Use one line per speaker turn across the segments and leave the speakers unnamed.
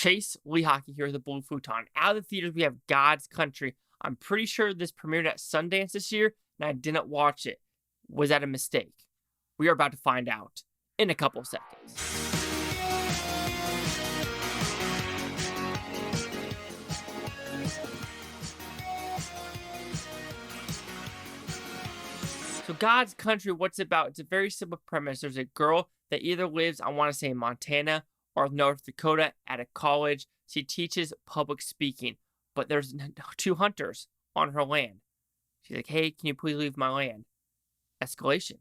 Chase Lee Hockey here with the Blue Futon. Out of the theaters, we have God's Country. I'm pretty sure this premiered at Sundance this year, and I didn't watch it. Was that a mistake? We are about to find out in a couple seconds. So God's Country, what's it about? It's a very simple premise. There's a girl that either lives, I want to say, in Montana or North Dakota at a college. She teaches public speaking, but there's two hunters on her land. She's like, hey, can you please leave my land? Escalation.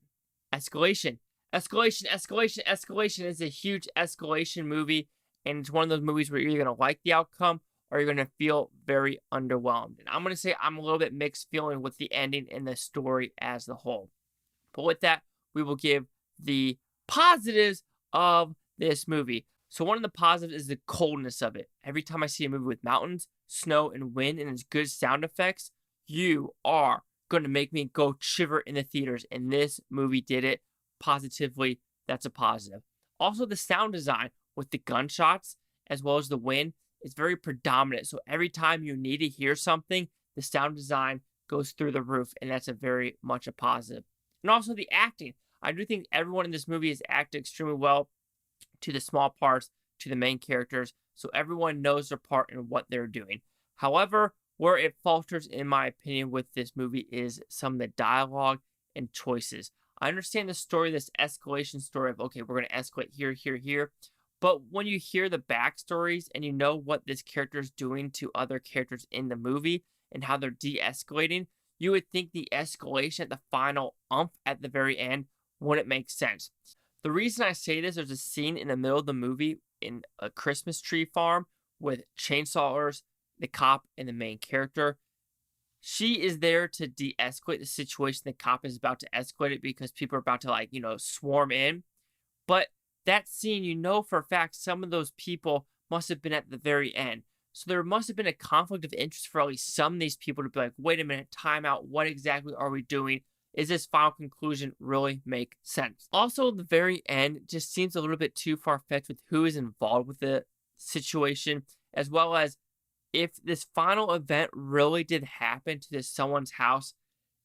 Escalation. Escalation. Escalation. Escalation. It's a huge escalation movie, and it's one of those movies where you're either going to like the outcome or you're going to feel very underwhelmed. And I'm going to say I'm a little bit mixed feeling with the ending and the story as a whole. But with that, we will give the positives of this movie. So one of the positives is the coldness of it. Every time I see a movie with mountains, snow, and wind, and it's good sound effects, you are going to make me go shiver in the theaters. And this movie did it positively. That's a positive. Also, the sound design with the gunshots as well as the wind is very predominant. So every time you need to hear something, the sound design goes through the roof, and that's a very much a positive. And also the acting. I do think everyone in this movie has acted extremely well, to the small parts, to the main characters, so everyone knows their part and what they're doing. However, where it falters, in my opinion, with this movie is some of the dialogue and choices. I understand the story, this escalation story of, okay, we're going to escalate here, here, here, but when you hear the backstories and you know what this character is doing to other characters in the movie and how they're de-escalating, you would think the escalation at the final at the very end wouldn't make sense. The reason I say this, there's a scene in the middle of the movie in a Christmas tree farm with chainsawers, the cop, and the main character. She is there to de-escalate the situation. The cop is about to escalate it because people are about to, swarm in. But that scene, you know for a fact, some of those people must have been at the very end. So there must have been a conflict of interest for at least some of these people to be like, wait a minute, time out. What exactly are we doing? Is this final conclusion really make sense? Also, the very end just seems a little bit too far-fetched with who is involved with the situation, as well as if this final event really did happen to this someone's house,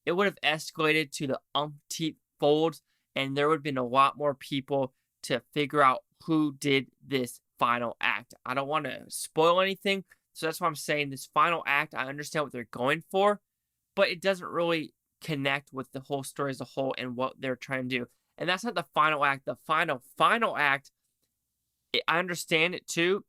it would have escalated to the umpteenth folds, and there would have been a lot more people to figure out who did this final act. I don't want to spoil anything, so that's why I'm saying this final act, I understand what they're going for, but it doesn't really connect with the whole story as a whole and what they're trying to do. And that's not the final act. The final act, I understand it too.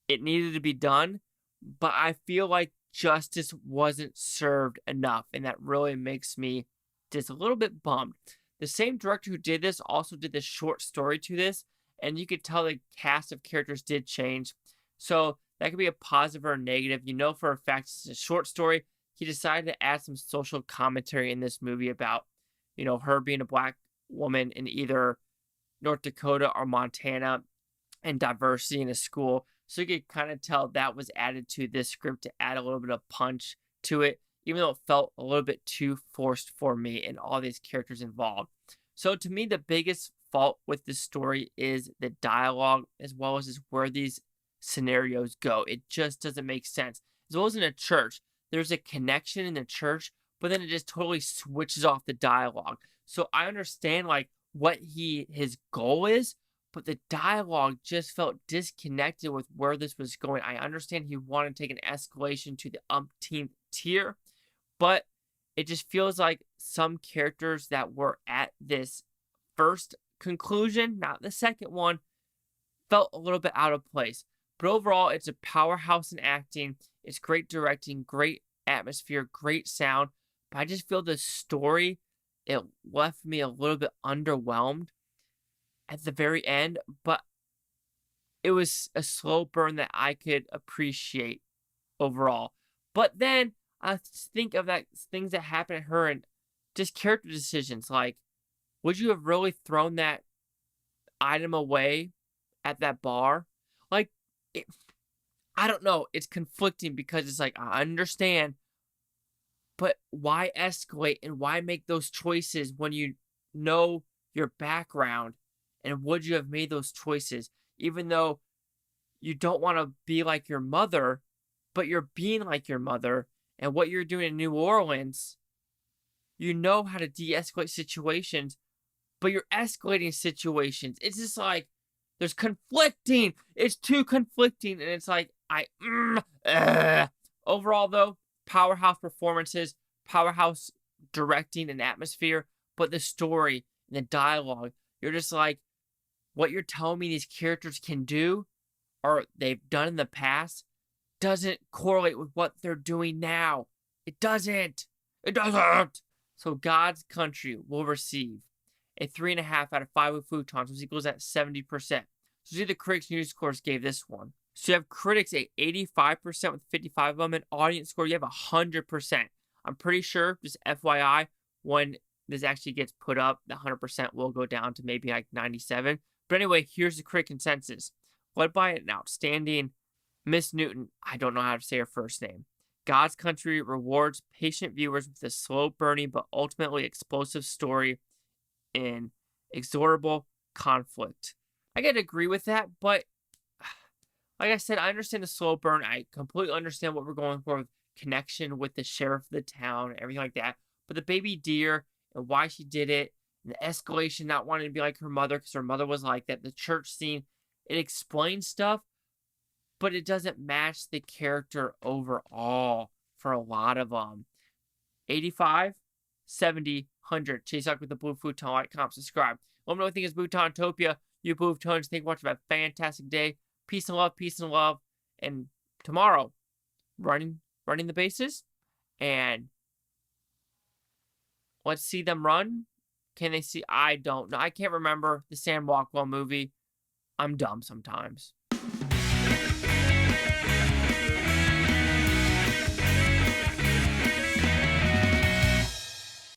It needed to be done, but I feel like justice wasn't served enough, and that really makes me just a little bit bummed. The same director who did this also did this short story to this, and you could tell the cast of characters did change. So that could be a positive or a negative. You know for a fact it's a short story. He decided to add some social commentary in this movie about, her being a black woman in either North Dakota or Montana and diversity in a school. So you could kind of tell that was added to this script to add a little bit of punch to it, even though it felt a little bit too forced for me and all these characters involved. So to me, the biggest fault with this story is the dialogue as well as where these scenarios go. It just doesn't make sense. As well as in a church, there's a connection in the church, but then it just totally switches off the dialogue. So I understand what his goal is, but the dialogue just felt disconnected with where this was going. I understand he wanted to take an escalation to the umpteenth tier, but it just feels like some characters that were at this first conclusion, not the second one, felt a little bit out of place. But overall, it's a powerhouse in acting. It's great directing, great atmosphere, great sound. But I just feel the story, it left me a little bit underwhelmed at the very end. But it was a slow burn that I could appreciate overall. But then I think of things that happened to her and just character decisions. Like, would you have really thrown that item away at that bar? I don't know. It's conflicting because it's like, I understand, but why escalate and why make those choices when you know your background? And would you have made those choices even though you don't want to be like your mother, but you're being like your mother. And what you're doing in New Orleans, you know how to de-escalate situations, but you're escalating situations. It's just like there's conflicting. It's too conflicting, and it's like overall though, powerhouse performances, powerhouse directing and atmosphere, but the story and the dialogue, you're just like, what you're telling me these characters can do or they've done in the past doesn't correlate with what they're doing now. It doesn't. It doesn't. So God's Country will receive a 3.5 out of 5 with Futons, which equals at 70%. So see the critics' news scores gave this one. So you have critics at 85% with 55 of them, and audience score you have 100%. I'm pretty sure, just FYI, when this actually gets put up, the 100% will go down to maybe like 97. But anyway, here's the critic consensus. Led by an outstanding Miss Newton, I don't know how to say her first name. God's Country rewards patient viewers with a slow-burning but ultimately explosive story in exorable conflict. I gotta agree with that, but like I said, I understand the slow burn. I completely understand what we're going for with connection with the sheriff of the town, everything like that. But the baby deer and why she did it, and the escalation, not wanting to be like her mother because her mother was like that, the church scene, it explains stuff, but it doesn't match the character overall for a lot of them. 85, 70, 100. Chase Up with the Blue Futon. Like, comment, subscribe. Let me know what you think is Bhutontopia. You Blue Futons, think much of a fantastic day. Peace and love, peace and love. And tomorrow, running the bases. And let's see them run. Can they see? I don't know. I can't remember the Sam Rockwell movie. I'm dumb sometimes.